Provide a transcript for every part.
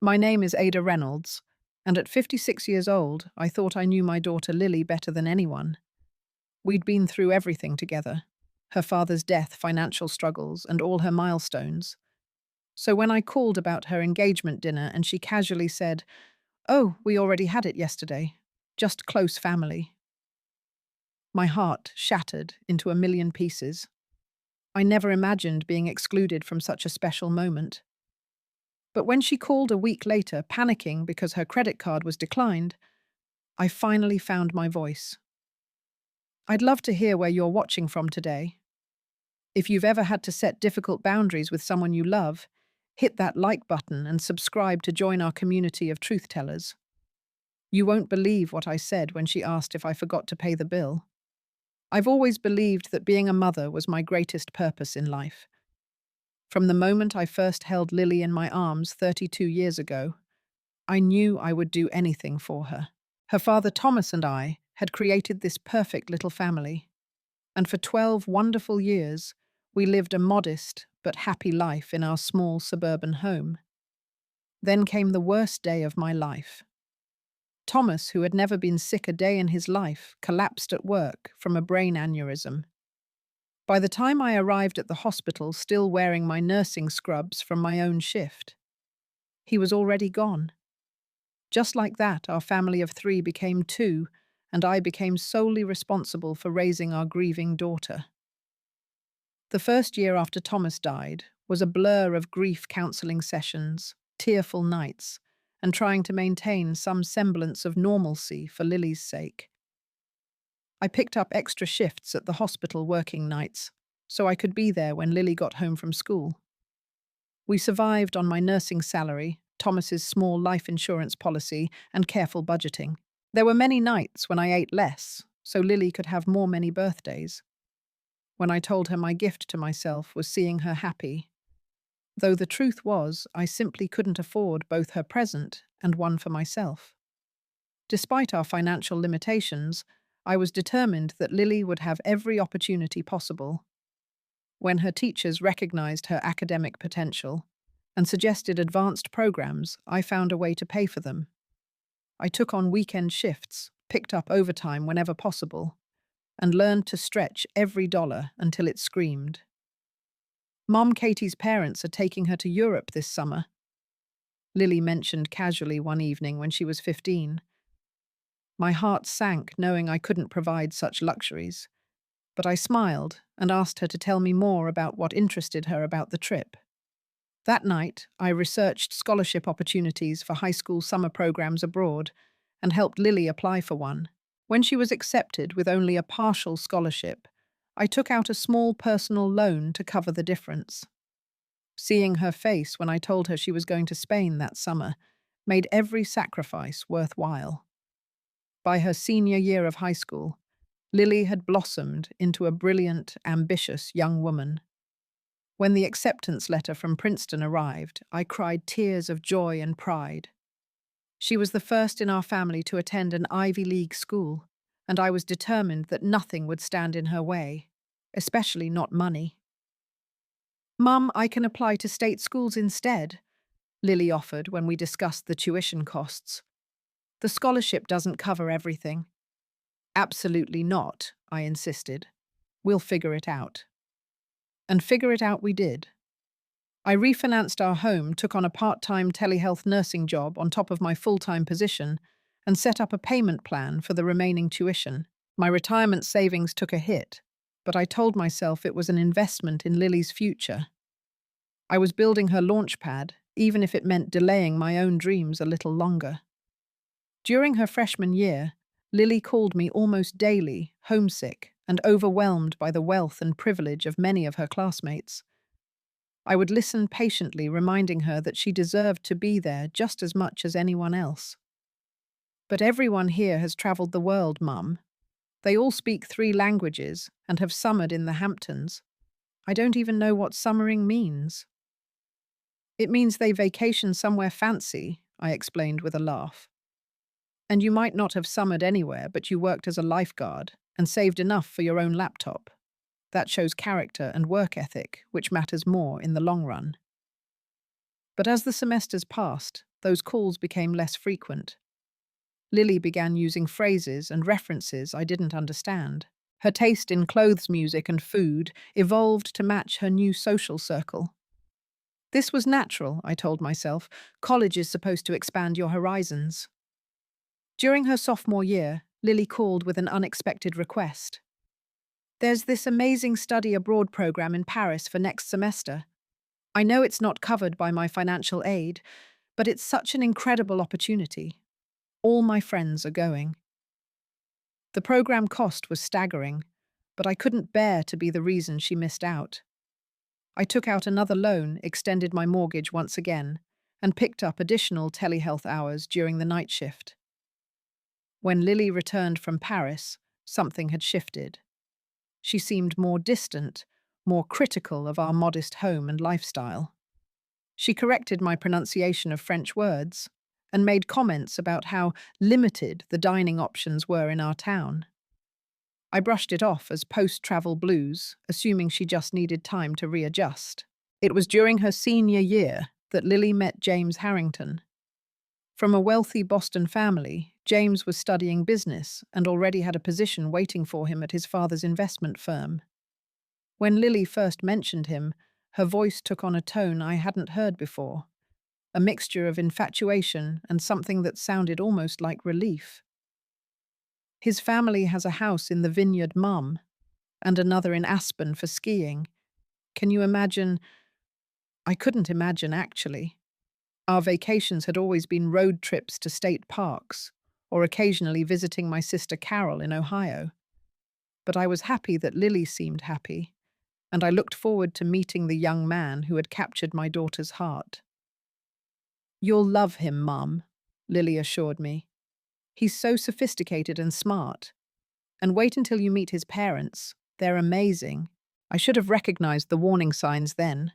My name is Ada Reynolds, and at 56 years old, I thought I knew my daughter Lily better than anyone. We'd been through everything together: her father's death, financial struggles, and all her milestones. So when I called about her engagement dinner and she casually said, "Oh, we already had it yesterday. Just close family," my heart shattered into a million pieces. I never imagined being excluded from such a special moment. But when she called a week later, panicking because her credit card was declined, I finally found my voice. I'd love to hear where you're watching from today. If you've ever had to set difficult boundaries with someone you love, hit that like button and subscribe to join our community of truth tellers. You won't believe what I said when she asked if I forgot to pay the bill. I've always believed that being a mother was my greatest purpose in life. From the moment I first held Lily in my arms 32 years ago, I knew I would do anything for her. Her father Thomas and I had created this perfect little family, and for 12 wonderful years, we lived a modest but happy life in our small suburban home. Then came the worst day of my life. Thomas, who had never been sick a day in his life, collapsed at work from a brain aneurysm. By the time I arrived at the hospital, still wearing my nursing scrubs from my own shift, he was already gone. Just like that, our family of 3 became 2, and I became solely responsible for raising our grieving daughter. The first year after Thomas died was a blur of grief counseling sessions, tearful nights, and trying to maintain some semblance of normalcy for Lily's sake. I picked up extra shifts at the hospital working nights, so I could be there when Lily got home from school. We survived on my nursing salary, Thomas's small life insurance policy, and careful budgeting. There were many nights when I ate less, so Lily could have more many birthdays. When I told her my gift to myself was seeing her happy, though the truth was I simply couldn't afford both her present and one for myself. Despite our financial limitations, I was determined that Lily would have every opportunity possible. When her teachers recognized her academic potential and suggested advanced programs, I found a way to pay for them. I took on weekend shifts, picked up overtime whenever possible, and learned to stretch every dollar until it screamed. Mom Katie's parents are taking her to Europe this summer, Lily mentioned casually one evening when she was 15. My heart sank knowing I couldn't provide such luxuries, but I smiled and asked her to tell me more about what interested her about the trip. That night, I researched scholarship opportunities for high school summer programs abroad and helped Lily apply for one. When she was accepted with only a partial scholarship, I took out a small personal loan to cover the difference. Seeing her face when I told her she was going to Spain that summer made every sacrifice worthwhile. By her senior year of high school, Lily had blossomed into a brilliant, ambitious young woman. When the acceptance letter from Princeton arrived, I cried tears of joy and pride. She was the first in our family to attend an Ivy League school, and I was determined that nothing would stand in her way, especially not money. "Mum, I can apply to state schools instead," Lily offered when we discussed the tuition costs. "The scholarship doesn't cover everything." "Absolutely not," I insisted. "We'll figure it out." And figure it out we did. I refinanced our home, took on a part-time telehealth nursing job on top of my full-time position, and set up a payment plan for the remaining tuition. My retirement savings took a hit, but I told myself it was an investment in Lily's future. I was building her launchpad, even if it meant delaying my own dreams a little longer. During her freshman year, Lily called me almost daily, homesick and overwhelmed by the wealth and privilege of many of her classmates. I would listen patiently, reminding her that she deserved to be there just as much as anyone else. "But everyone here has traveled the world, Mum. They all speak 3 languages and have summered in the Hamptons. I don't even know what summering means." "It means they vacation somewhere fancy," I explained with a laugh. "And you might not have summered anywhere, but you worked as a lifeguard and saved enough for your own laptop. That shows character and work ethic, which matters more in the long run." But as the semesters passed, those calls became less frequent. Lily began using phrases and references I didn't understand. Her taste in clothes, music, and food evolved to match her new social circle. This was natural, I told myself. College is supposed to expand your horizons. During her sophomore year, Lily called with an unexpected request. There's this amazing study abroad program in Paris for next semester. I know it's not covered by my financial aid, but it's such an incredible opportunity. All my friends are going. The program cost was staggering, but I couldn't bear to be the reason she missed out. I took out another loan, extended my mortgage once again, and picked up additional telehealth hours during the night shift. When Lily returned from Paris, something had shifted. She seemed more distant, more critical of our modest home and lifestyle. She corrected my pronunciation of French words and made comments about how limited the dining options were in our town. I brushed it off as post-travel blues, assuming she just needed time to readjust. It was during her senior year that Lily met James Harrington. From a wealthy Boston family, James was studying business and already had a position waiting for him at his father's investment firm. When Lily first mentioned him, her voice took on a tone I hadn't heard before, a mixture of infatuation and something that sounded almost like relief. His family has a house in the Vineyard Mum and another in Aspen for skiing. Can you imagine? I couldn't imagine, actually. Our vacations had always been road trips to state parks, or occasionally visiting my sister Carol in Ohio. But I was happy that Lily seemed happy, and I looked forward to meeting the young man who had captured my daughter's heart. "You'll love him, Mum," Lily assured me. "He's so sophisticated and smart. And wait until you meet his parents. They're amazing." I should have recognized the warning signs then.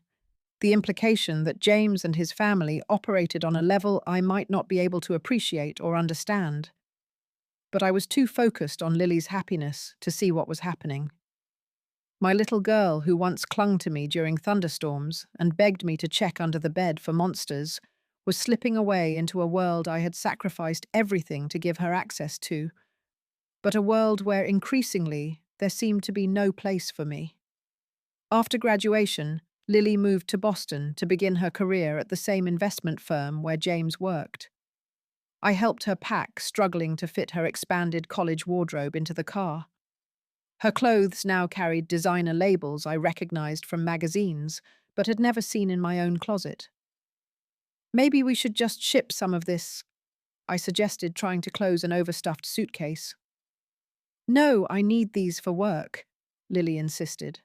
The implication that James and his family operated on a level I might not be able to appreciate or understand. But I was too focused on Lily's happiness to see what was happening. My little girl, who once clung to me during thunderstorms and begged me to check under the bed for monsters, was slipping away into a world I had sacrificed everything to give her access to, but a world where increasingly there seemed to be no place for me. After graduation, Lily moved to Boston to begin her career at the same investment firm where James worked. I helped her pack, struggling to fit her expanded college wardrobe into the car. Her clothes now carried designer labels I recognized from magazines, but had never seen in my own closet. "Maybe we should just ship some of this," I suggested, trying to close an overstuffed suitcase. "No, I need these for work," Lily insisted.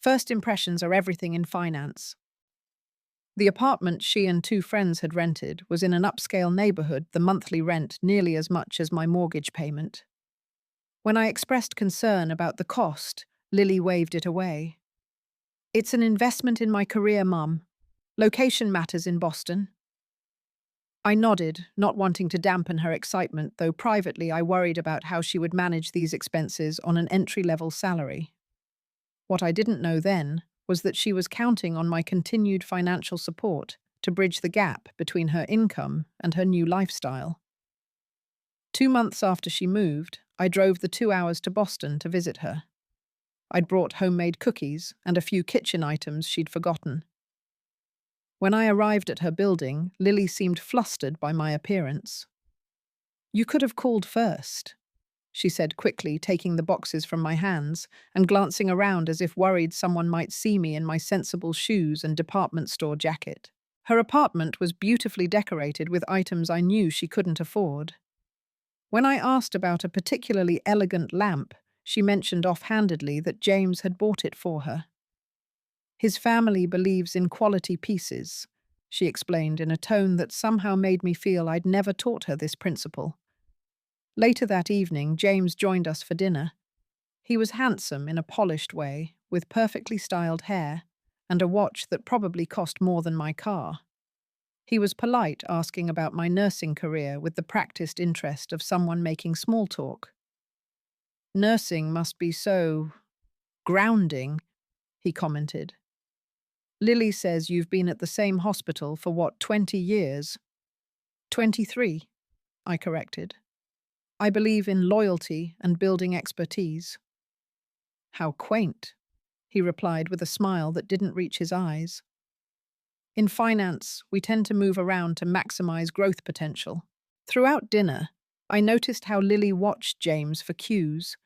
First impressions are everything in finance. The apartment she and two friends had rented was in an upscale neighborhood, the monthly rent nearly as much as my mortgage payment. When I expressed concern about the cost, Lily waved it away. "It's an investment in my career, Mum. Location matters in Boston." I nodded, not wanting to dampen her excitement, though privately I worried about how she would manage these expenses on an entry-level salary. What I didn't know then was that she was counting on my continued financial support to bridge the gap between her income and her new lifestyle. 2 months after she moved, I drove the 2 hours to Boston to visit her. I'd brought homemade cookies and a few kitchen items she'd forgotten. When I arrived at her building, Lily seemed flustered by my appearance. "You could have called first," she said quickly, taking the boxes from my hands and glancing around as if worried someone might see me in my sensible shoes and department store jacket. Her apartment was beautifully decorated with items I knew she couldn't afford. When I asked about a particularly elegant lamp, she mentioned offhandedly that James had bought it for her. "His family believes in quality pieces," she explained in a tone that somehow made me feel I'd never taught her this principle. Later that evening, James joined us for dinner. He was handsome in a polished way, with perfectly styled hair, and a watch that probably cost more than my car. He was polite, asking about my nursing career with the practiced interest of someone making small talk. "Nursing must be so grounding," he commented. "Lily says you've been at the same hospital for 20 years?" 23, I corrected. I believe in loyalty and building expertise. How quaint, he replied with a smile that didn't reach his eyes. In finance, we tend to move around to maximize growth potential. Throughout dinner, I noticed how Lily watched James for cues,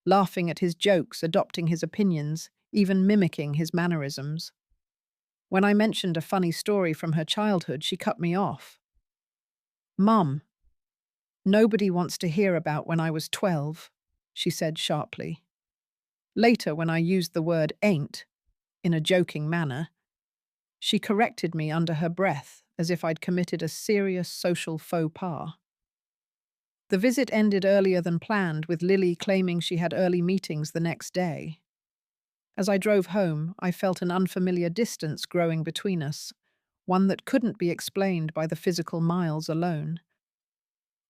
laughing at his jokes, adopting his opinions, even mimicking his mannerisms. When I mentioned a funny story from her childhood, she cut me off. "Mum, nobody wants to hear about when I was 12, she said sharply. Later, when I used the word ain't in a joking manner, she corrected me under her breath as if I'd committed a serious social faux pas. The visit ended earlier than planned, with Lily claiming she had early meetings the next day. As I drove home, I felt an unfamiliar distance growing between us, one that couldn't be explained by the physical miles alone.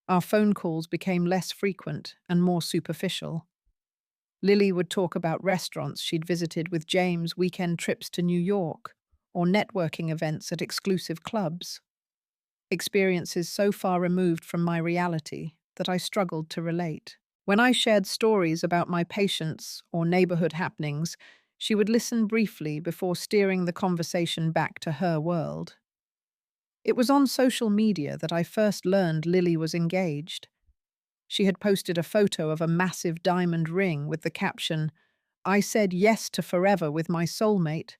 Our phone calls became less frequent and more superficial. Lily would talk about restaurants she'd visited with James, weekend trips to New York, or networking events at exclusive clubs. Experiences so far removed from my reality that I struggled to relate. When I shared stories about my patients or neighborhood happenings, she would listen briefly before steering the conversation back to her world. It was on social media that I first learned Lily was engaged. She had posted a photo of a massive diamond ring with the caption, "I said yes to forever with my soulmate."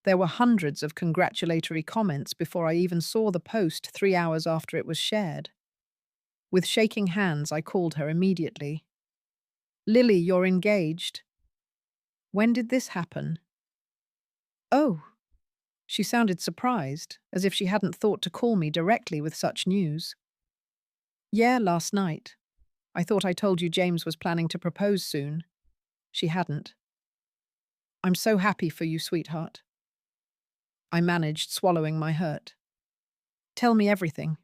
There were hundreds of congratulatory comments before I even saw the post 3 hours after it was shared. With shaking hands, I called her immediately. "Lily, you're engaged." "When did this happen?" "Oh." She sounded surprised, as if she hadn't thought to call me directly with such news. "Yeah, last night. I thought I told you James was planning to propose soon." She hadn't. "I'm so happy for you, sweetheart." I managed, swallowing my hurt. "Tell me everything."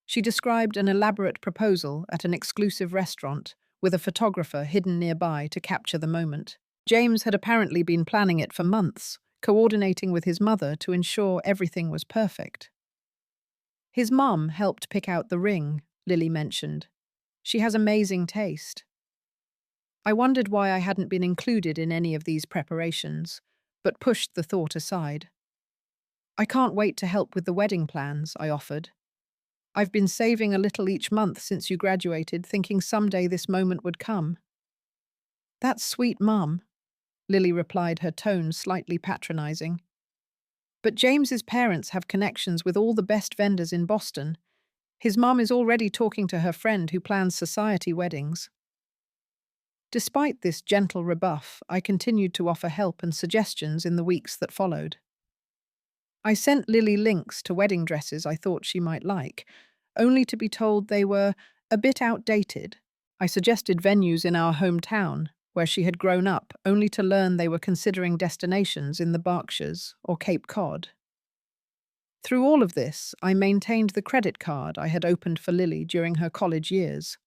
She described an elaborate proposal at an exclusive restaurant, with a photographer hidden nearby to capture the moment. James had apparently been planning it for months, coordinating with his mother to ensure everything was perfect. His mum helped pick out the ring, Lily mentioned. She has amazing taste. I wondered why I hadn't been included in any of these preparations, but pushed the thought aside. "I can't wait to help with the wedding plans," I offered. "I've been saving a little each month since you graduated, thinking someday this moment would come." "That's sweet, Mum," Lily replied, her tone slightly patronizing. "But James's parents have connections with all the best vendors in Boston. His mum is already talking to her friend who plans society weddings." Despite this gentle rebuff, I continued to offer help and suggestions in the weeks that followed. I sent Lily links to wedding dresses I thought she might like, only to be told they were a bit outdated. I suggested venues in our hometown, where she had grown up, only to learn they were considering destinations in the Berkshires or Cape Cod. Through all of this, I maintained the credit card I had opened for Lily during her college years.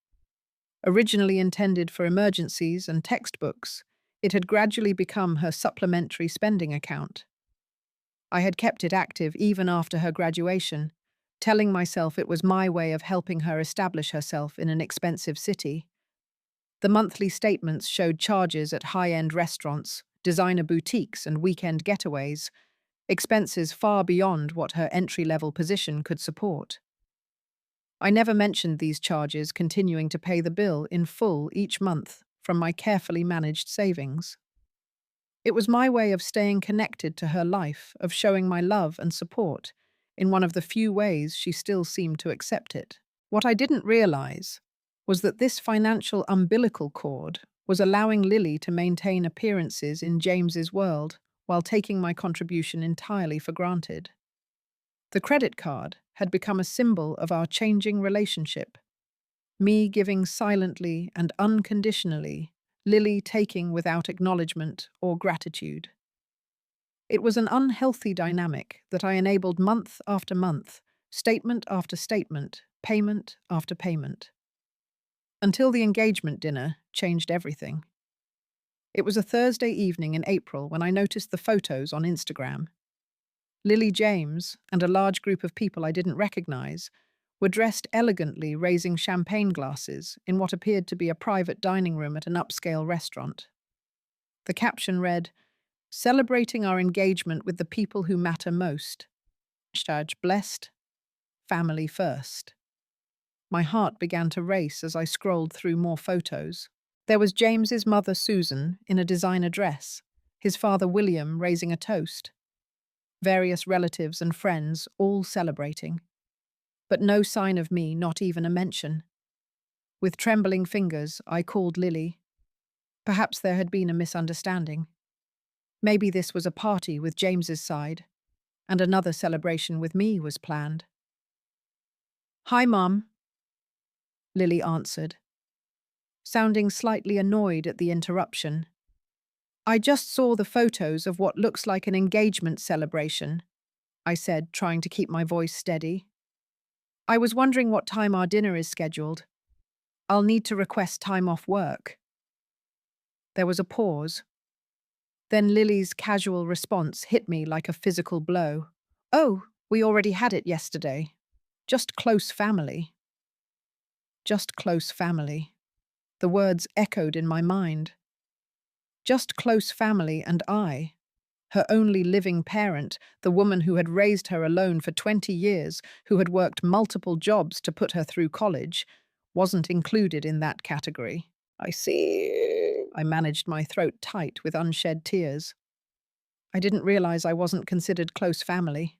Originally intended for emergencies and textbooks, it had gradually become her supplementary spending account. I had kept it active even after her graduation, telling myself it was my way of helping her establish herself in an expensive city. The monthly statements showed charges at high-end restaurants, designer boutiques, and weekend getaways, expenses far beyond what her entry-level position could support. I never mentioned these charges, continuing to pay the bill in full each month from my carefully managed savings. It was my way of staying connected to her life, of showing my love and support in one of the few ways she still seemed to accept it. What I didn't realize was that this financial umbilical cord was allowing Lily to maintain appearances in James's world while taking my contribution entirely for granted. The credit card had become a symbol of our changing relationship, me giving silently and unconditionally, Lily taking without acknowledgement or gratitude. It was an unhealthy dynamic that I enabled month after month, statement after statement, payment after payment. Until the engagement dinner changed everything. It was a Thursday evening in April when I noticed the photos on Instagram. Lily James and a large group of people I didn't recognize were dressed elegantly, raising champagne glasses in what appeared to be a private dining room at an upscale restaurant. The caption read, "Celebrating our engagement with the people who matter most. Hashtag blessed, family first." My heart began to race as I scrolled through more photos. There was James's mother, Susan, in a designer dress, his father, William, raising a toast, various relatives and friends all celebrating. But no sign of me, not even a mention. With trembling fingers, I called Lily. Perhaps there had been a misunderstanding. Maybe this was a party with James's side, and another celebration with me was planned. "Hi, Mum," Lily answered, sounding slightly annoyed at the interruption. "I just saw the photos of what looks like an engagement celebration," I said, trying to keep my voice steady. "I was wondering what time our dinner is scheduled. I'll need to request time off work." There was a pause. Then Lily's casual response hit me like a physical blow. "Oh, we already had it yesterday. Just close family." Just close family. The words echoed in my mind. Just close family and I, her only living parent, the woman who had raised her alone for 20 years, who had worked multiple jobs to put her through college, wasn't included in that category. "I see." I managed my throat tight with unshed tears. I didn't realize I wasn't considered close family.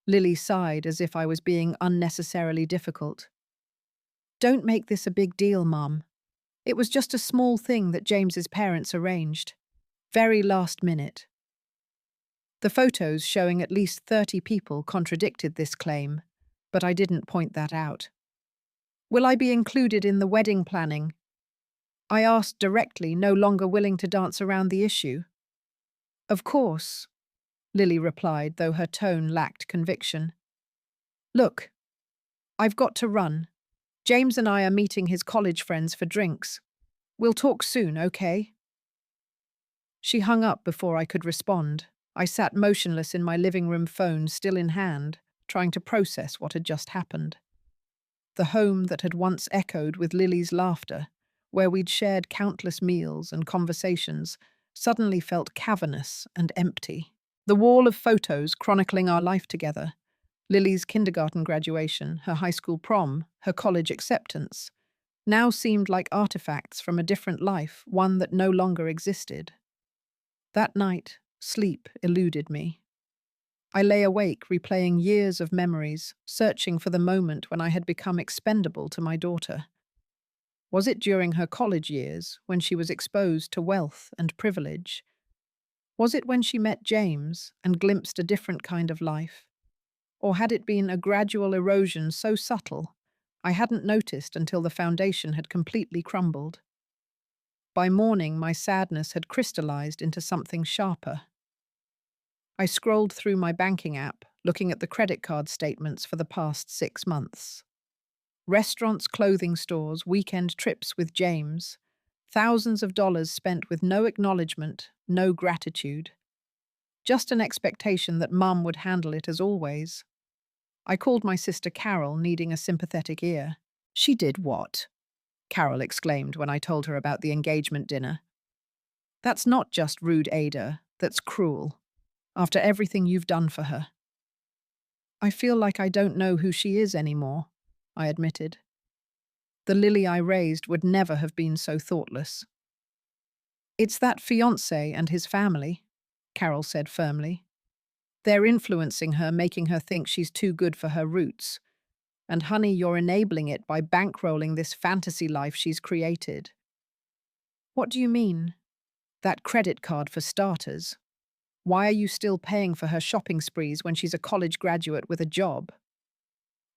Lily sighed as if I was being unnecessarily difficult. "Don't make this a big deal, Mum. It was just a small thing that James's parents arranged. Very last minute." The photos showing at least 30 people contradicted this claim, but I didn't point that out. "Will I be included in the wedding planning?" I asked directly, no longer willing to dance around the issue. "Of course," Lily replied, though her tone lacked conviction. "Look, I've got to run. James and I are meeting his college friends for drinks. We'll talk soon, okay?" She hung up before I could respond. I sat motionless in my living room phone, still in hand, trying to process what had just happened. The home that had once echoed with Lily's laughter, where we'd shared countless meals and conversations, suddenly felt cavernous and empty. The wall of photos chronicling our life together, Lily's kindergarten graduation, her high school prom, her college acceptance, now seemed like artifacts from a different life, one that no longer existed. That night, sleep eluded me. I lay awake, replaying years of memories, searching for the moment when I had become expendable to my daughter. Was it during her college years, when she was exposed to wealth and privilege? Was it when she met James and glimpsed a different kind of life? Or had it been a gradual erosion so subtle I hadn't noticed until the foundation had completely crumbled? By morning, my sadness had crystallized into something sharper. I scrolled through my banking app, looking at the credit card statements for the past 6 months. Restaurants, clothing stores, weekend trips with James. Thousands of dollars spent with no acknowledgement, no gratitude. Just an expectation that Mum would handle it as always. I called my sister Carol, needing a sympathetic ear. "She did what?" Carol exclaimed when I told her about the engagement dinner. "That's not just rude, Ada. That's cruel. After everything you've done for her." "I feel like I don't know who she is anymore," I admitted. "The Lily I raised would never have been so thoughtless." "It's that fiancé and his family," Carol said firmly. "They're influencing her, making her think she's too good for her roots. And honey, you're enabling it by bankrolling this fantasy life she's created." "What do you mean?" "That credit card for starters. Why are you still paying for her shopping sprees when she's a college graduate with a job?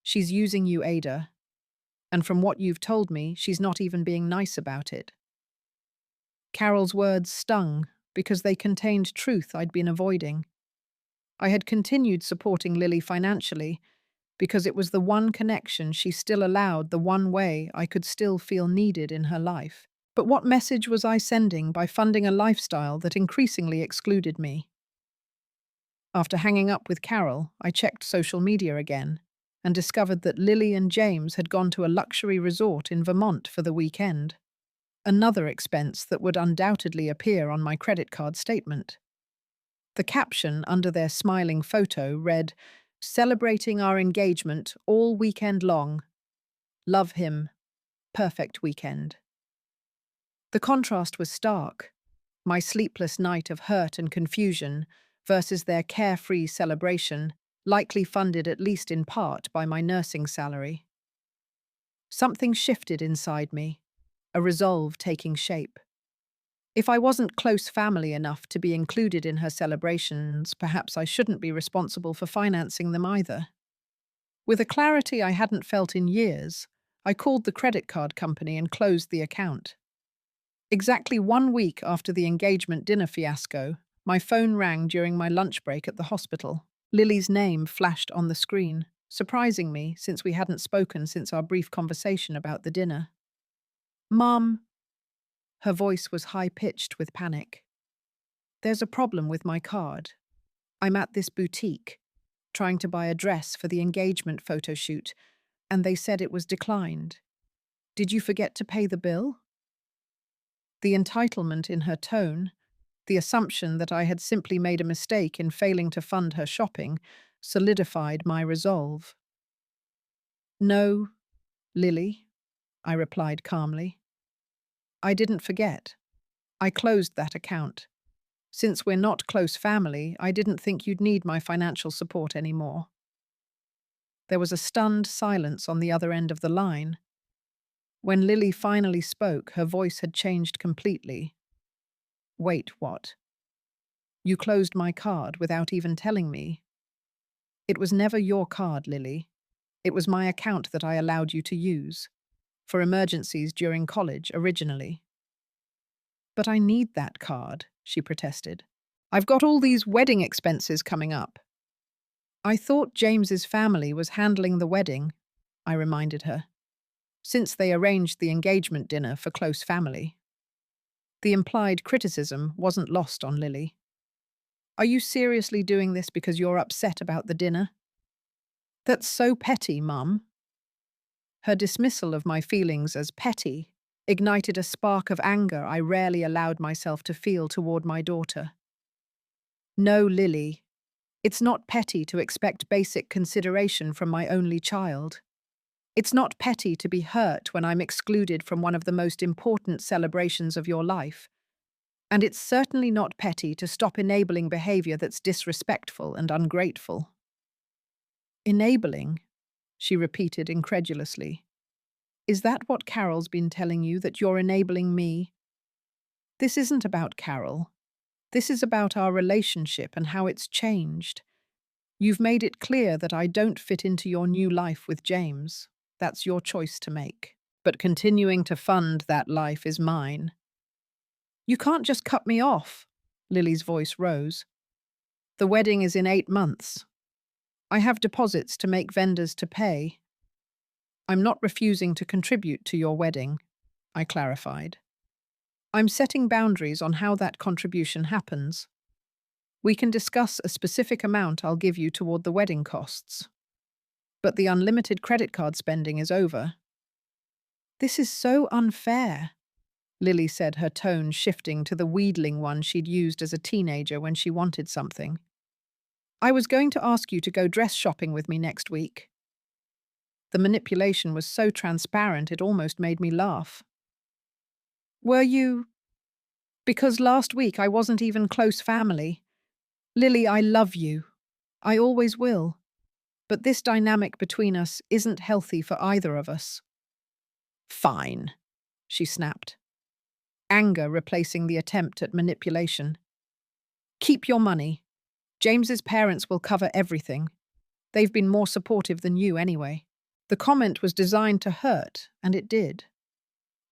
She's using you, Ada. And from what you've told me, she's not even being nice about it." Carol's words stung because they contained truth I'd been avoiding. I had continued supporting Lily financially because it was the one connection she still allowed, the one way I could still feel needed in her life. But what message was I sending by funding a lifestyle that increasingly excluded me? After hanging up with Carol, I checked social media again and discovered that Lily and James had gone to a luxury resort in Vermont for the weekend. Another expense that would undoubtedly appear on my credit card statement. The caption under their smiling photo read, "Celebrating our engagement all weekend long. Love him. Perfect weekend." The contrast was stark. My sleepless night of hurt and confusion versus their carefree celebration, likely funded at least in part by my nursing salary. Something shifted inside me, a resolve taking shape. If I wasn't close family enough to be included in her celebrations, perhaps I shouldn't be responsible for financing them either. With a clarity I hadn't felt in years, I called the credit card company and closed the account. Exactly 1 week after the engagement dinner fiasco, my phone rang during my lunch break at the hospital. Lily's name flashed on the screen, surprising me since we hadn't spoken since our brief conversation about the dinner. "Mum," her voice was high-pitched with panic. "There's a problem with my card. I'm at this boutique, trying to buy a dress for the engagement photo shoot, and they said it was declined. Did you forget to pay the bill?" The entitlement in her tone, the assumption that I had simply made a mistake in failing to fund her shopping, solidified my resolve. "No, Lily," I replied calmly. "I didn't forget. I closed that account. Since we're not close family, I didn't think you'd need my financial support anymore." There was a stunned silence on the other end of the line. When Lily finally spoke, her voice had changed completely. "Wait, what? You closed my card without even telling me?" "It was never your card, Lily. It was my account that I allowed you to use. For emergencies during college, originally." "But I need that card," she protested. "I've got all these wedding expenses coming up." "I thought James's family was handling the wedding," I reminded her, "since they arranged the engagement dinner for close family." The implied criticism wasn't lost on Lily. "Are you seriously doing this because you're upset about the dinner?" "That's so petty, Mum." Her dismissal of my feelings as petty ignited a spark of anger I rarely allowed myself to feel toward my daughter. "No, Lily. It's not petty to expect basic consideration from my only child. It's not petty to be hurt when I'm excluded from one of the most important celebrations of your life. And it's certainly not petty to stop enabling behavior that's disrespectful and ungrateful." "Enabling?" she repeated incredulously. "Is that what Carol's been telling you, that you're enabling me?" "This isn't about Carol. This is about our relationship and how it's changed. You've made it clear that I don't fit into your new life with James. That's your choice to make. But continuing to fund that life is mine." "You can't just cut me off." Lily's voice rose. "The wedding is in 8 months. I have deposits to make, vendors to pay." "I'm not refusing to contribute to your wedding," I clarified. "I'm setting boundaries on how that contribution happens. We can discuss a specific amount I'll give you toward the wedding costs. But the unlimited credit card spending is over." "This is so unfair," Lily said, her tone shifting to the wheedling one she'd used as a teenager when she wanted something. "I was going to ask you to go dress shopping with me next week." The manipulation was so transparent it almost made me laugh. "Were you? Because last week I wasn't even close family. Lily, I love you. I always will. But this dynamic between us isn't healthy for either of us." "Fine," she snapped, anger replacing the attempt at manipulation. "Keep your money. James's parents will cover everything. They've been more supportive than you anyway." The comment was designed to hurt, and it did.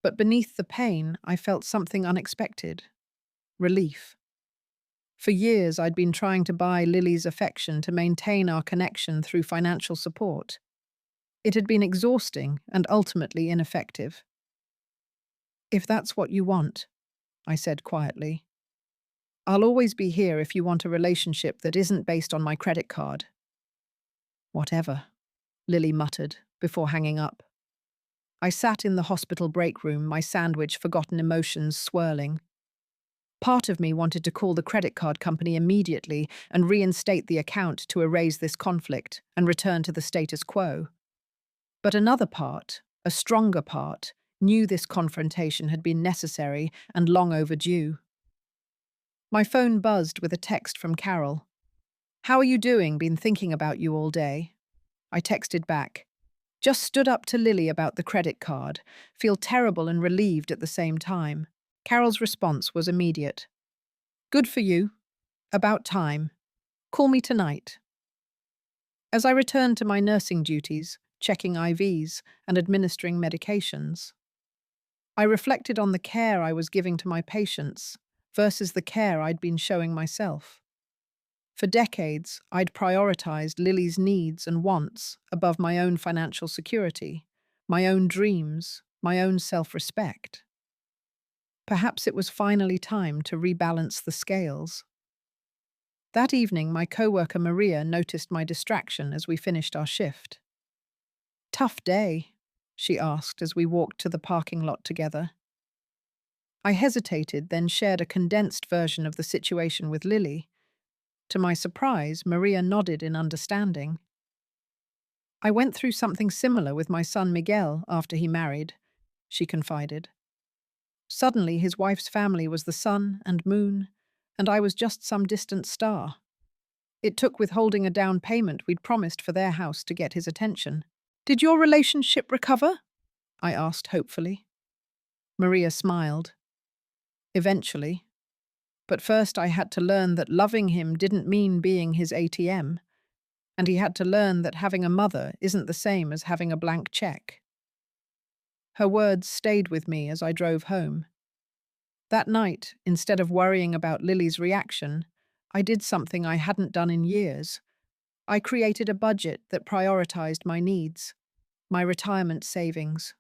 But beneath the pain, I felt something unexpected. Relief. For years, I'd been trying to buy Lily's affection to maintain our connection through financial support. It had been exhausting and ultimately ineffective. "If that's what you want," I said quietly. I'll always be here if you want a relationship that isn't based on my credit card. Whatever, Lily muttered before hanging up. I sat in the hospital break room, my sandwich forgotten emotions swirling. Part of me wanted to call the credit card company immediately and reinstate the account to erase this conflict and return to the status quo. But another part, a stronger part, knew this confrontation had been necessary and long overdue. My phone buzzed with a text from Carol. "How are you doing? Been thinking about you all day." I texted back. "Just stood up to Lily about the credit card. Feel terrible and relieved at the same time." Carol's response was immediate. "Good for you. About time. Call me tonight." As I returned to my nursing duties, checking IVs and administering medications, I reflected on the care I was giving to my patients versus the care I'd been showing myself. For decades, I'd prioritized Lily's needs and wants above my own financial security, my own dreams, my own self-respect. Perhaps it was finally time to rebalance the scales. That evening, my coworker Maria noticed my distraction as we finished our shift. "Tough day?" she asked as we walked to the parking lot together. I hesitated, then shared a condensed version of the situation with Lily. To my surprise, Maria nodded in understanding. "I went through something similar with my son Miguel after he married," she confided. "Suddenly, his wife's family was the sun and moon, and I was just some distant star. It took withholding a down payment we'd promised for their house to get his attention." "Did your relationship recover?" I asked hopefully. Maria smiled. "Eventually. But first I had to learn that loving him didn't mean being his ATM, and he had to learn that having a mother isn't the same as having a blank check." Her words stayed with me as I drove home. That night, instead of worrying about Lily's reaction, I did something I hadn't done in years. I created a budget that prioritized my needs, my retirement savings,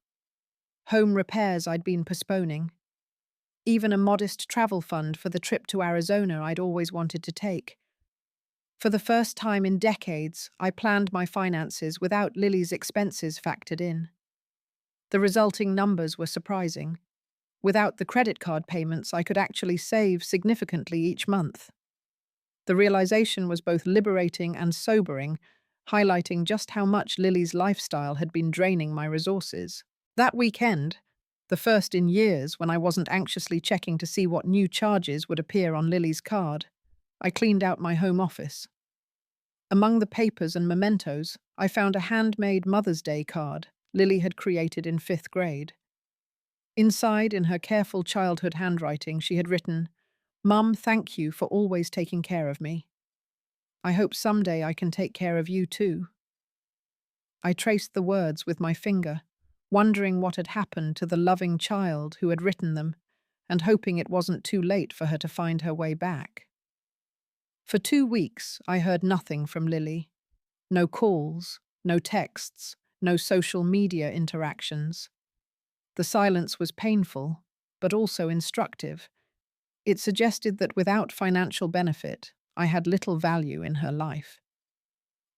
home repairs I'd been postponing, even a modest travel fund for the trip to Arizona I'd always wanted to take. For the first time in decades, I planned my finances without Lily's expenses factored in. The resulting numbers were surprising. Without the credit card payments, I could actually save significantly each month. The realization was both liberating and sobering, highlighting just how much Lily's lifestyle had been draining my resources. That weekend, the first in years when I wasn't anxiously checking to see what new charges would appear on Lily's card, I cleaned out my home office. Among the papers and mementos, I found a handmade Mother's Day card Lily had created in 5th grade. Inside, in her careful childhood handwriting, she had written, "Mum, thank you for always taking care of me. I hope someday I can take care of you too." I traced the words with my finger, wondering what had happened to the loving child who had written them, and hoping it wasn't too late for her to find her way back. For 2 weeks, I heard nothing from Lily. No calls, no texts, no social media interactions. The silence was painful, but also instructive. It suggested that without financial benefit, I had little value in her life.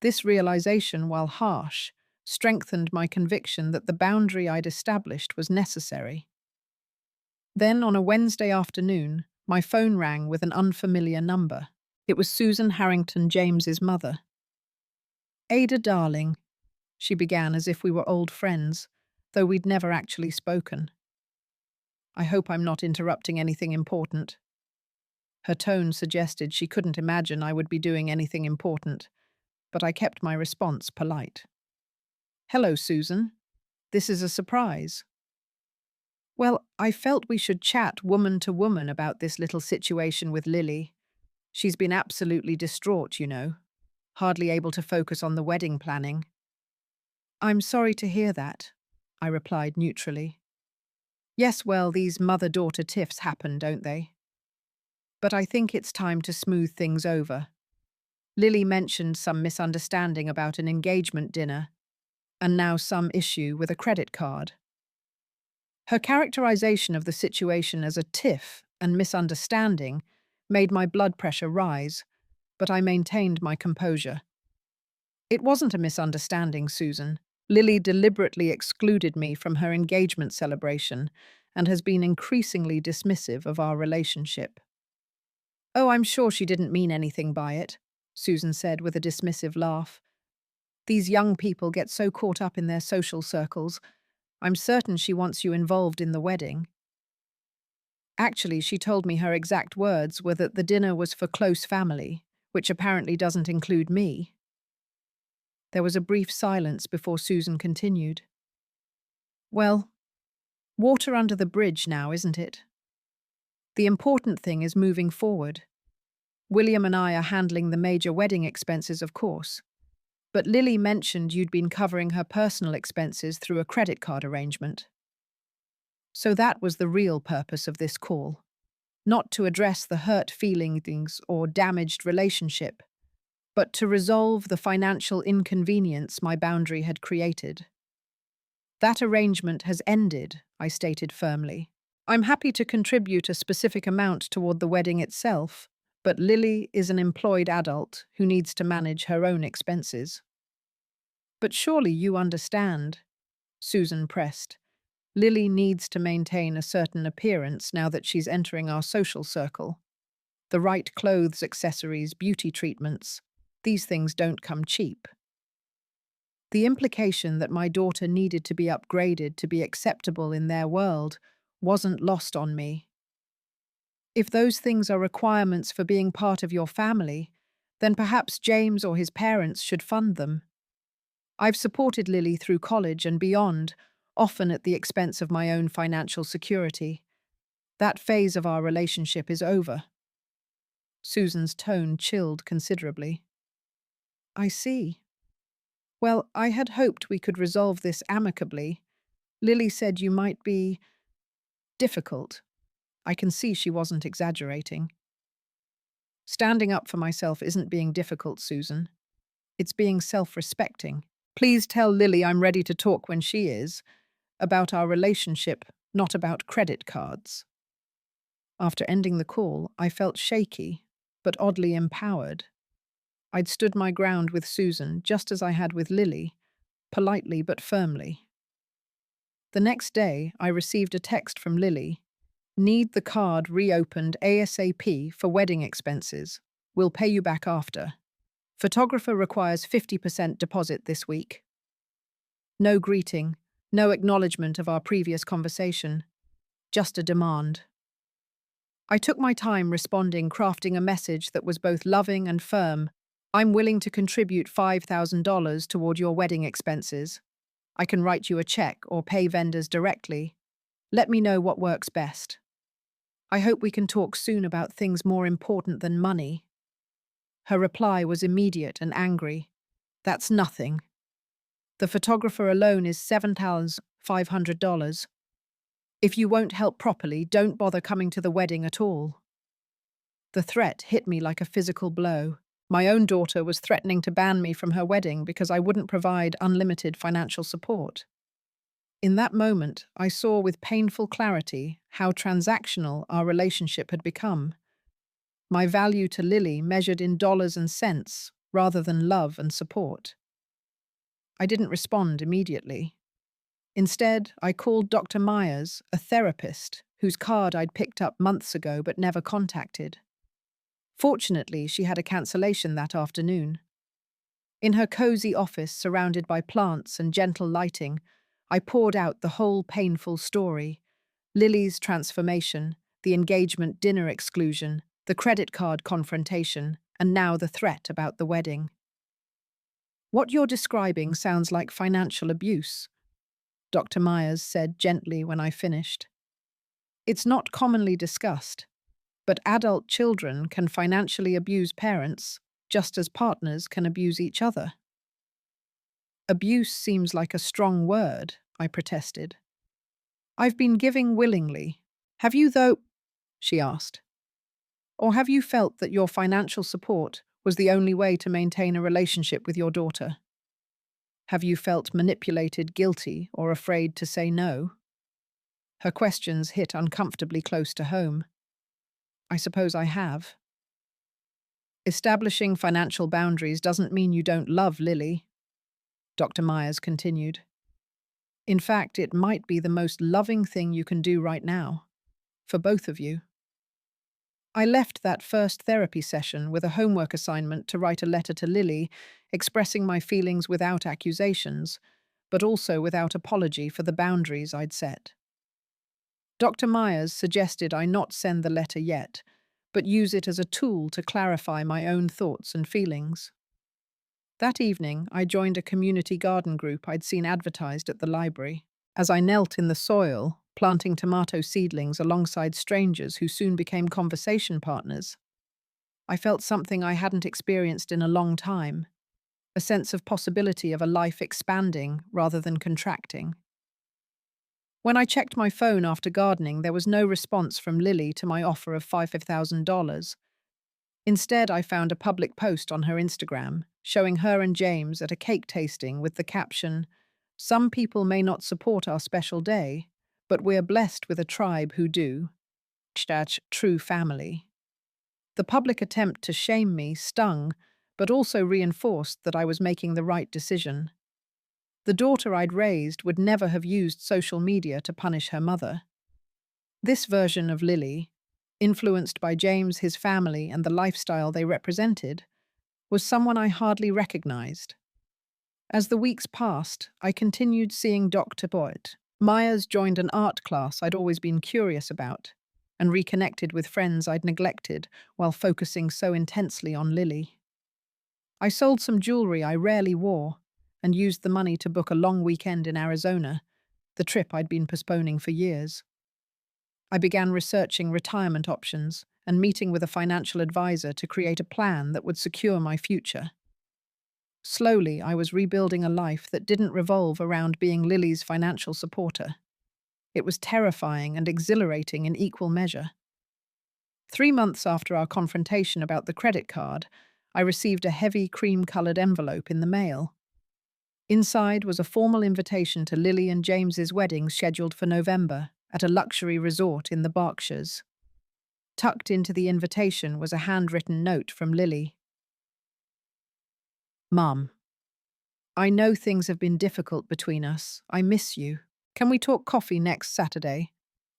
This realization, while harsh, strengthened my conviction that the boundary I'd established was necessary. Then, on a Wednesday afternoon, my phone rang with an unfamiliar number. It was Susan Harrington James's mother. "Ada, darling," she began as if we were old friends, though we'd never actually spoken. "I hope I'm not interrupting anything important." Her tone suggested she couldn't imagine I would be doing anything important, but I kept my response polite. "Hello, Susan. This is a surprise." "Well, I felt we should chat woman to woman about this little situation with Lily. She's been absolutely distraught, you know, hardly able to focus on the wedding planning." "I'm sorry to hear that," I replied neutrally. "Yes, well, these mother-daughter tiffs happen, don't they? But I think it's time to smooth things over. Lily mentioned some misunderstanding about an engagement dinner, and now some issue with a credit card. Her characterization of the situation as a tiff and misunderstanding made my blood pressure rise, but I maintained my composure. It wasn't a misunderstanding, Susan. Lily deliberately excluded me from her engagement celebration and has been increasingly dismissive of our relationship. Oh, I'm sure she didn't mean anything by it, Susan said with a dismissive laugh. These young people get so caught up in their social circles. I'm certain she wants you involved in the wedding. Actually, she told me her exact words were that the dinner was for close family, which apparently doesn't include me. There was a brief silence before Susan continued. Well, water under the bridge now, isn't it? The important thing is moving forward. William and I are handling the major wedding expenses, of course. But Lily mentioned you'd been covering her personal expenses through a credit card arrangement. So that was the real purpose of this call. Not to address the hurt feelings or damaged relationship, but to resolve the financial inconvenience my boundary had created. That arrangement has ended, I stated firmly. I'm happy to contribute a specific amount toward the wedding itself, but Lily is an employed adult who needs to manage her own expenses. But surely you understand, Susan pressed. Lily needs to maintain a certain appearance now that she's entering our social circle. The right clothes, accessories, beauty treatments, these things don't come cheap. The implication that my daughter needed to be upgraded to be acceptable in their world wasn't lost on me. If those things are requirements for being part of your family, then perhaps James or his parents should fund them. I've supported Lily through college and beyond, often at the expense of my own financial security. That phase of our relationship is over. Susan's tone chilled considerably. I see. Well, I had hoped we could resolve this amicably. Lily said you might be difficult. I can see she wasn't exaggerating. Standing up for myself isn't being difficult, Susan. It's being self-respecting. Please tell Lily I'm ready to talk when she is, about our relationship, not about credit cards. After ending the call, I felt shaky, but oddly empowered. I'd stood my ground with Susan, just as I had with Lily, politely but firmly. The next day, I received a text from Lily. Need the card reopened ASAP for wedding expenses. We'll pay you back after. Photographer requires 50% deposit this week. No greeting, no acknowledgement of our previous conversation, just a demand. I took my time responding, crafting a message that was both loving and firm. I'm willing to contribute $5,000 toward your wedding expenses. I can write you a check or pay vendors directly. Let me know what works best. I hope we can talk soon about things more important than money. Her reply was immediate and angry. That's nothing. The photographer alone is $7,500. If you won't help properly, don't bother coming to the wedding at all. The threat hit me like a physical blow. My own daughter was threatening to ban me from her wedding because I wouldn't provide unlimited financial support. In that moment, I saw with painful clarity how transactional our relationship had become. My value to Lily measured in dollars and cents rather than love and support. I didn't respond immediately. Instead, I called Dr. Myers, a therapist whose card I'd picked up months ago but never contacted. Fortunately, she had a cancellation that afternoon. In her cozy office surrounded by plants and gentle lighting, I poured out the whole painful story. Lily's transformation, the engagement dinner exclusion, the credit card confrontation, and now the threat about the wedding. What you're describing sounds like financial abuse, Dr. Myers said gently when I finished. It's not commonly discussed, but adult children can financially abuse parents just as partners can abuse each other. Abuse seems like a strong word, I protested. I've been giving willingly. Have you, though? She asked. Or have you felt that your financial support was the only way to maintain a relationship with your daughter? Have you felt manipulated, guilty, or afraid to say no? Her questions hit uncomfortably close to home. I suppose I have. Establishing financial boundaries doesn't mean you don't love Lily, Dr. Myers continued. In fact, it might be the most loving thing you can do right now, for both of you. I left that first therapy session with a homework assignment to write a letter to Lily, expressing my feelings without accusations, but also without apology for the boundaries I'd set. Dr. Myers suggested I not send the letter yet, but use it as a tool to clarify my own thoughts and feelings. That evening, I joined a community garden group I'd seen advertised at the library. As I knelt in the soil, planting tomato seedlings alongside strangers who soon became conversation partners, I felt something I hadn't experienced in a long time, a sense of possibility of a life expanding rather than contracting. When I checked my phone after gardening, there was no response from Lily to my offer of $5,000. Instead, I found a public post on her Instagram showing her and James at a cake tasting with the caption, "Some people may not support our special day, but we're blessed with a tribe who do. True family." The public attempt to shame me stung, but also reinforced that I was making the right decision. The daughter I'd raised would never have used social media to punish her mother. This version of Lily, influenced by James, his family, and the lifestyle they represented, was someone I hardly recognized. As the weeks passed, I continued seeing Dr. Boyd. Myers joined an art class I'd always been curious about, and reconnected with friends I'd neglected while focusing so intensely on Lily. I sold some jewelry I rarely wore, and used the money to book a long weekend in Arizona, the trip I'd been postponing for years. I began researching retirement options and meeting with a financial advisor to create a plan that would secure my future. Slowly, I was rebuilding a life that didn't revolve around being Lily's financial supporter. It was terrifying and exhilarating in equal measure. 3 months after our confrontation about the credit card, I received a heavy cream-colored envelope in the mail. Inside was a formal invitation to Lily and James's wedding scheduled for November at a luxury resort in the Berkshires. Tucked into the invitation was a handwritten note from Lily. "Mum, I know things have been difficult between us. I miss you. Can we talk coffee next Saturday?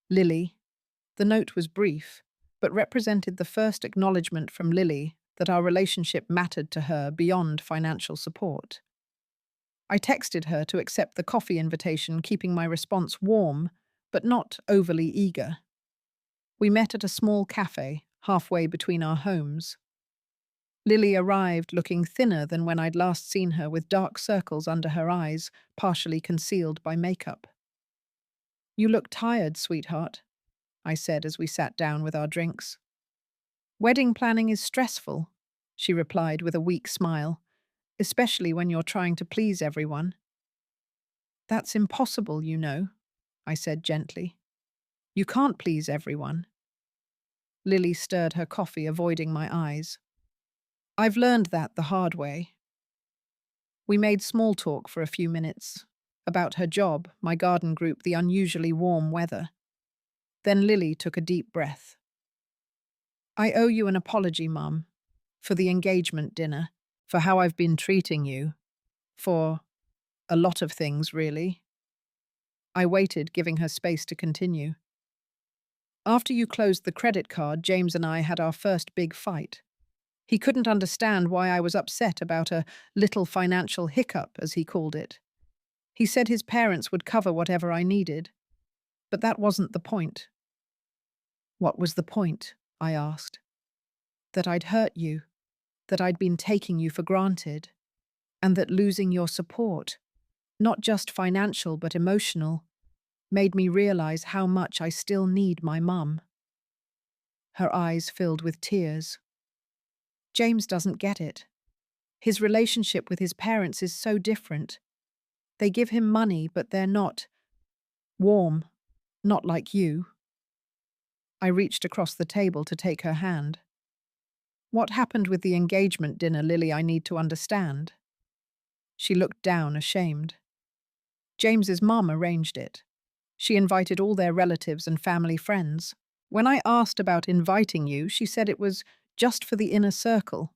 Lily." The note was brief, but represented the first acknowledgement from Lily that our relationship mattered to her beyond financial support. I texted her to accept the coffee invitation, keeping my response warm, but not overly eager. We met at a small cafe, halfway between our homes. Lily arrived looking thinner than when I'd last seen her, with dark circles under her eyes, partially concealed by makeup. "You look tired, sweetheart," I said as we sat down with our drinks. "Wedding planning is stressful," she replied with a weak smile, "especially when you're trying to please everyone." "That's impossible, you know," I said gently. "You can't please everyone." Lily stirred her coffee, avoiding my eyes. "I've learned that the hard way." We made small talk for a few minutes, about her job, my garden group, the unusually warm weather. Then Lily took a deep breath. "I owe you an apology, Mum, for the engagement dinner, for how I've been treating you, for a lot of things, really." I waited, giving her space to continue. "After you closed the credit card, James and I had our first big fight. He couldn't understand why I was upset about a little financial hiccup, as he called it. He said his parents would cover whatever I needed. But that wasn't the point." "What was the point?" I asked. "That I'd hurt you, that I'd been taking you for granted, and that losing your support, not just financial but emotional, made me realize how much I still need my mum." Her eyes filled with tears. "James doesn't get it. His relationship with his parents is so different. They give him money, but they're not warm, not like you." I reached across the table to take her hand. "What happened with the engagement dinner, Lily? I need to understand." She looked down, ashamed. "James's mum arranged it. She invited all their relatives and family friends. When I asked about inviting you, she said it was just for the inner circle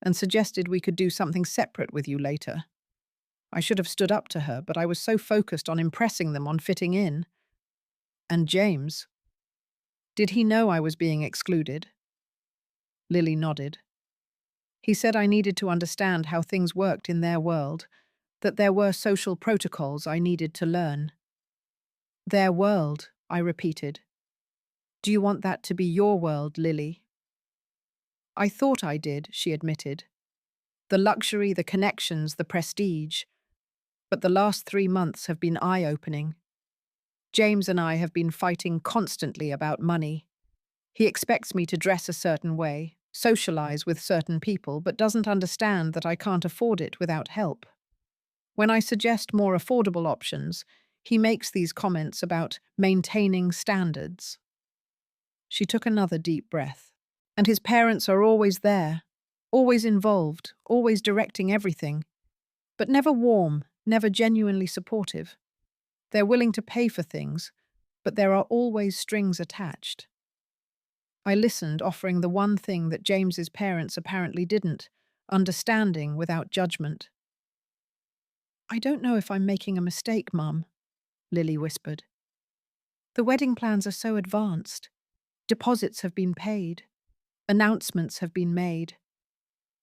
and suggested we could do something separate with you later. I should have stood up to her, but I was so focused on impressing them, on fitting in. And James, did he know I was being excluded? Lily nodded. He said I needed to understand how things worked in their world, that there were social protocols I needed to learn. Their world, I repeated. Do you want that to be your world, Lily? I thought I did, she admitted. The luxury, the connections, the prestige. But the last 3 months have been eye-opening. James and I have been fighting constantly about money. He expects me to dress a certain way, socialize with certain people, but doesn't understand that I can't afford it without help. When I suggest more affordable options, he makes these comments about maintaining standards. She took another deep breath. And his parents are always there, always involved, always directing everything, but never warm, never genuinely supportive. They're willing to pay for things, but there are always strings attached. I listened, offering the one thing that James's parents apparently didn't, understanding without judgment. I don't know if I'm making a mistake, Mum, Lily whispered. The wedding plans are so advanced. Deposits have been paid. Announcements have been made.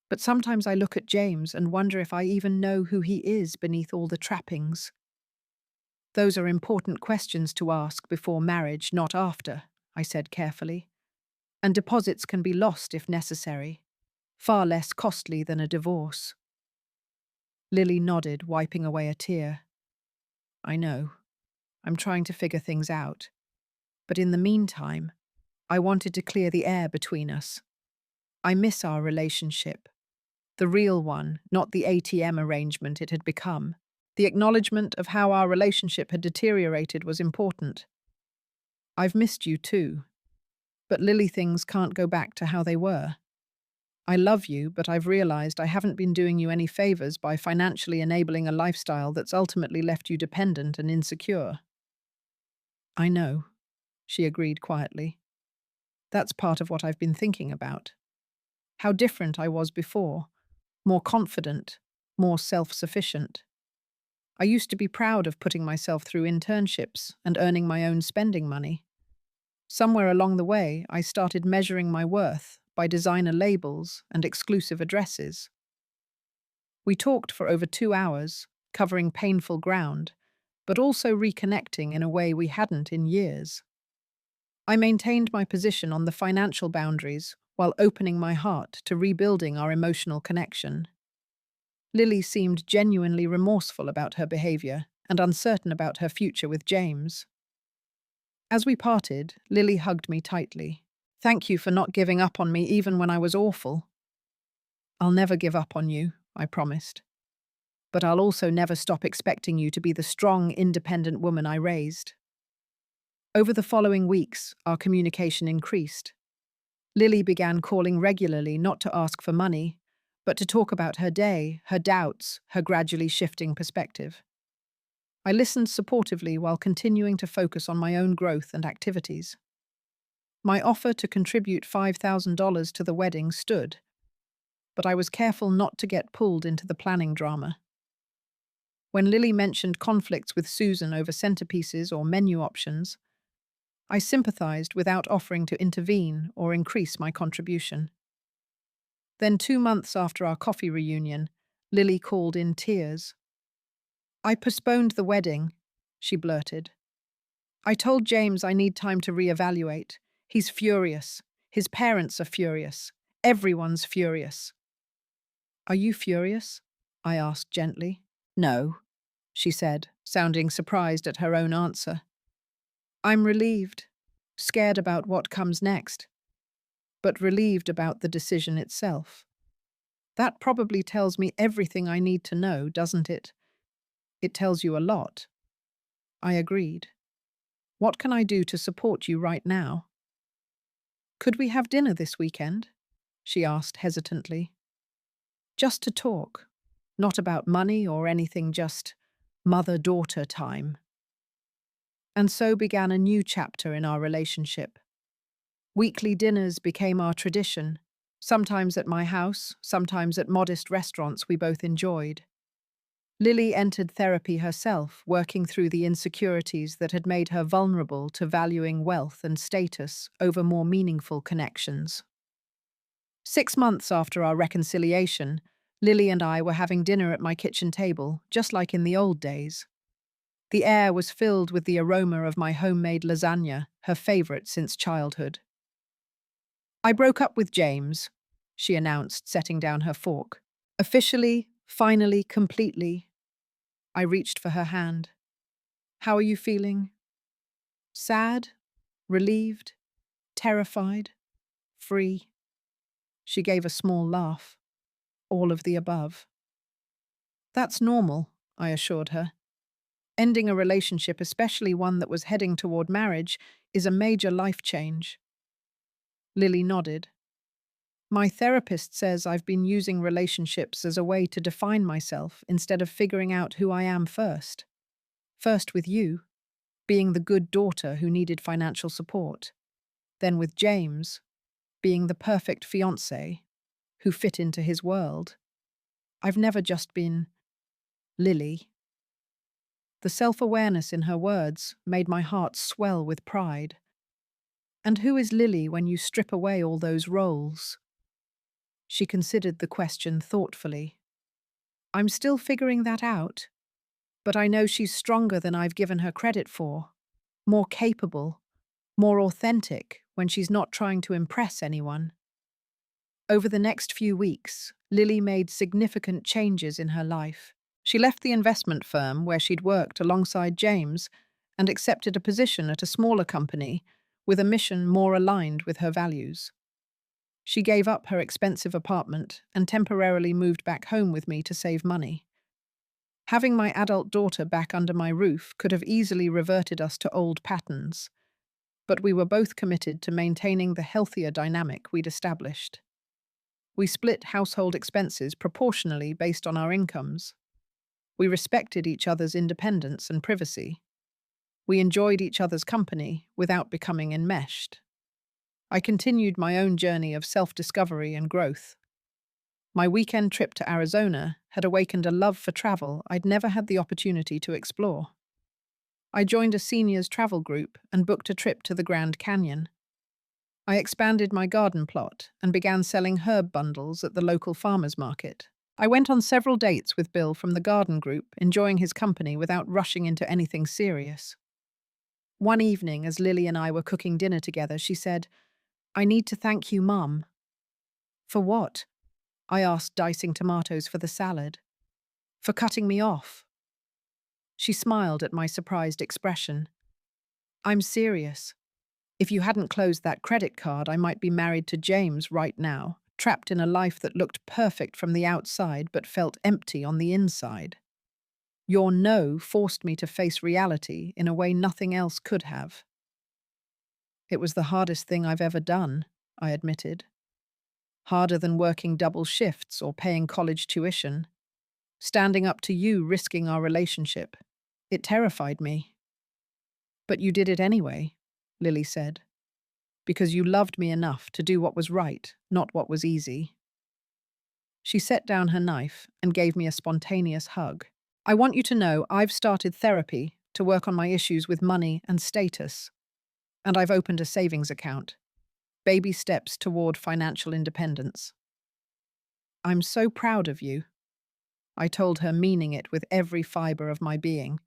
But sometimes I look at James and wonder if I even know who he is beneath all the trappings. Those are important questions to ask before marriage, not after, I said carefully. And deposits can be lost if necessary, far less costly than a divorce. Lily nodded, wiping away a tear. I know. I'm trying to figure things out. But in the meantime, I wanted to clear the air between us. I miss our relationship. The real one, not the ATM arrangement it had become. The acknowledgement of how our relationship had deteriorated was important. I've missed you too. But Lily, things can't go back to how they were. I love you, but I've realized I haven't been doing you any favors by financially enabling a lifestyle that's ultimately left you dependent and insecure. I know, she agreed quietly. That's part of what I've been thinking about. How different I was before, more confident, more self-sufficient. I used to be proud of putting myself through internships and earning my own spending money. Somewhere along the way, I started measuring my worth by designer labels and exclusive addresses. We talked for over 2 hours, covering painful ground, but also reconnecting in a way we hadn't in years. I maintained my position on the financial boundaries while opening my heart to rebuilding our emotional connection. Lily seemed genuinely remorseful about her behavior and uncertain about her future with James. As we parted, Lily hugged me tightly. Thank you for not giving up on me even when I was awful. I'll never give up on you, I promised. But I'll also never stop expecting you to be the strong, independent woman I raised. Over the following weeks, our communication increased. Lily began calling regularly, not to ask for money, but to talk about her day, her doubts, her gradually shifting perspective. I listened supportively while continuing to focus on my own growth and activities. My offer to contribute $5,000 to the wedding stood, but I was careful not to get pulled into the planning drama. When Lily mentioned conflicts with Susan over centerpieces or menu options, I sympathized without offering to intervene or increase my contribution. Then 2 months after our coffee reunion, Lily called in tears. I postponed the wedding, she blurted. I told James I need time to reevaluate. He's furious. His parents are furious. Everyone's furious. Are you furious? I asked gently. No, she said, sounding surprised at her own answer. I'm relieved, scared about what comes next, but relieved about the decision itself. That probably tells me everything I need to know, doesn't it? It tells you a lot. I agreed. What can I do to support you right now? Could we have dinner this weekend? She asked hesitantly. Just to talk, not about money or anything, just mother-daughter time. And so began a new chapter in our relationship. Weekly dinners became our tradition, sometimes at my house, sometimes at modest restaurants we both enjoyed. Lily entered therapy herself, working through the insecurities that had made her vulnerable to valuing wealth and status over more meaningful connections. 6 months after our reconciliation, Lily and I were having dinner at my kitchen table, just like in the old days. The air was filled with the aroma of my homemade lasagna, her favorite since childhood. "I broke up with James," she announced, setting down her fork. "Officially, finally, completely." I reached for her hand. "How are you feeling?" "Sad? Relieved? Terrified? Free?" She gave a small laugh. "All of the above." "That's normal," I assured her. "Ending a relationship, especially one that was heading toward marriage, is a major life change." Lily nodded. "My therapist says I've been using relationships as a way to define myself instead of figuring out who I am first. First with you, being the good daughter who needed financial support. Then with James, being the perfect fiancé who fit into his world. I've never just been Lily." The self-awareness in her words made my heart swell with pride. "And who is Lily when you strip away all those roles?" She considered the question thoughtfully. "I'm still figuring that out, but I know she's stronger than I've given her credit for, more capable, more authentic when she's not trying to impress anyone." Over the next few weeks, Lily made significant changes in her life. She left the investment firm where she'd worked alongside James and accepted a position at a smaller company with a mission more aligned with her values. She gave up her expensive apartment and temporarily moved back home with me to save money. Having my adult daughter back under my roof could have easily reverted us to old patterns, but we were both committed to maintaining the healthier dynamic we'd established. We split household expenses proportionally based on our incomes. We respected each other's independence and privacy. We enjoyed each other's company without becoming enmeshed. I continued my own journey of self-discovery and growth. My weekend trip to Arizona had awakened a love for travel I'd never had the opportunity to explore. I joined a seniors travel group and booked a trip to the Grand Canyon. I expanded my garden plot and began selling herb bundles at the local farmers market. I went on several dates with Bill from the garden group, enjoying his company without rushing into anything serious. One evening, as Lily and I were cooking dinner together, she said, "I need to thank you, Mum." "For what?" I asked, dicing tomatoes for the salad. "For cutting me off." She smiled at my surprised expression. "I'm serious. If you hadn't closed that credit card, I might be married to James right now, trapped in a life that looked perfect from the outside but felt empty on the inside. Your no forced me to face reality in a way nothing else could have." "It was the hardest thing I've ever done," I admitted. "Harder than working double shifts or paying college tuition. Standing up to you, risking our relationship. It terrified me." "But you did it anyway," Lily said. "Because you loved me enough to do what was right, not what was easy." She set down her knife and gave me a spontaneous hug. "I want you to know I've started therapy to work on my issues with money and status. And I've opened a savings account. Baby steps toward financial independence." "I'm so proud of you," I told her, meaning it with every fiber of my being.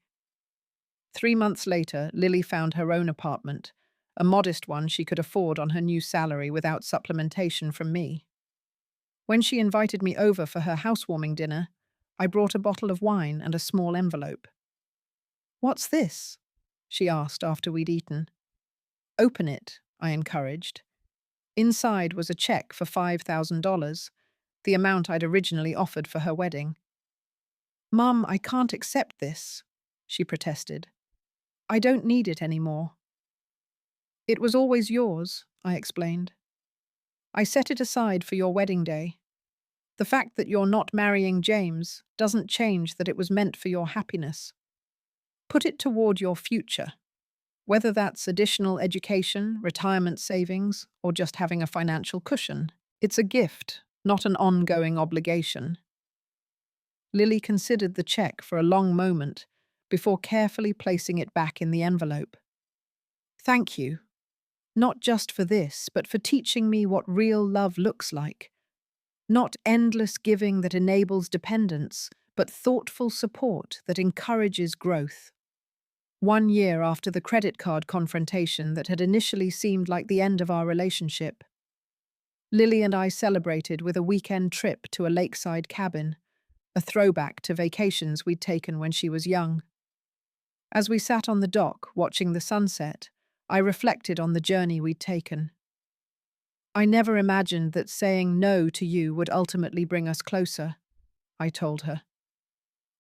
3 months later, Lily found her own apartment, a modest one she could afford on her new salary without supplementation from me. When she invited me over for her housewarming dinner, I brought a bottle of wine and a small envelope. "What's this?" she asked after we'd eaten. "Open it," I encouraged. Inside was a check for $5,000, the amount I'd originally offered for her wedding. "Mum, I can't accept this," she protested. "I don't need it anymore." "It was always yours," I explained. "I set it aside for your wedding day. The fact that you're not marrying James doesn't change that it was meant for your happiness. Put it toward your future. Whether that's additional education, retirement savings, or just having a financial cushion, it's a gift, not an ongoing obligation. Lily considered the check for a long moment before carefully placing it back in the envelope. Thank you, not just for this, but for teaching me what real love looks like. Not endless giving that enables dependence, but thoughtful support that encourages growth. 1 year after the credit card confrontation that had initially seemed like the end of our relationship, Lily and I celebrated with a weekend trip to a lakeside cabin, a throwback to vacations we'd taken when she was young. As we sat on the dock watching the sunset, I reflected on the journey we'd taken. I never imagined that saying no to you would ultimately bring us closer, I told her.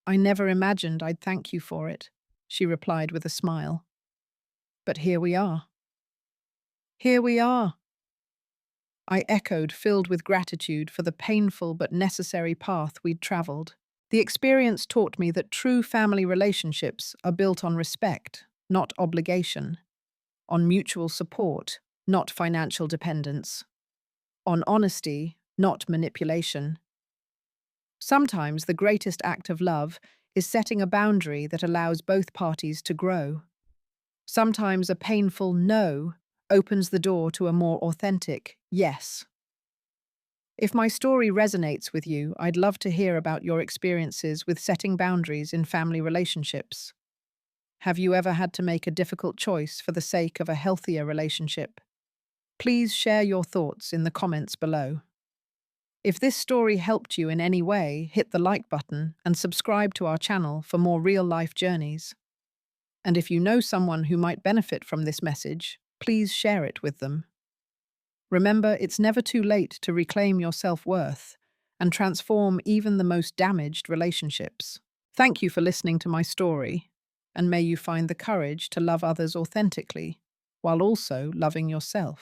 I never imagined I'd thank you for it, she replied with a smile. But here we are. Here we are, I echoed, filled with gratitude for the painful but necessary path we'd traveled. The experience taught me that true family relationships are built on respect, not obligation, on mutual support, not financial dependence, on honesty, not manipulation. Sometimes the greatest act of love is setting a boundary that allows both parties to grow. Sometimes a painful no opens the door to a more authentic yes. If my story resonates with you, I'd love to hear about your experiences with setting boundaries in family relationships. Have you ever had to make a difficult choice for the sake of a healthier relationship? Please share your thoughts in the comments below. If this story helped you in any way, hit the like button and subscribe to our channel for more real-life journeys. And if you know someone who might benefit from this message, please share it with them. Remember, it's never too late to reclaim your self-worth and transform even the most damaged relationships. Thank you for listening to my story, and may you find the courage to love others authentically while also loving yourself.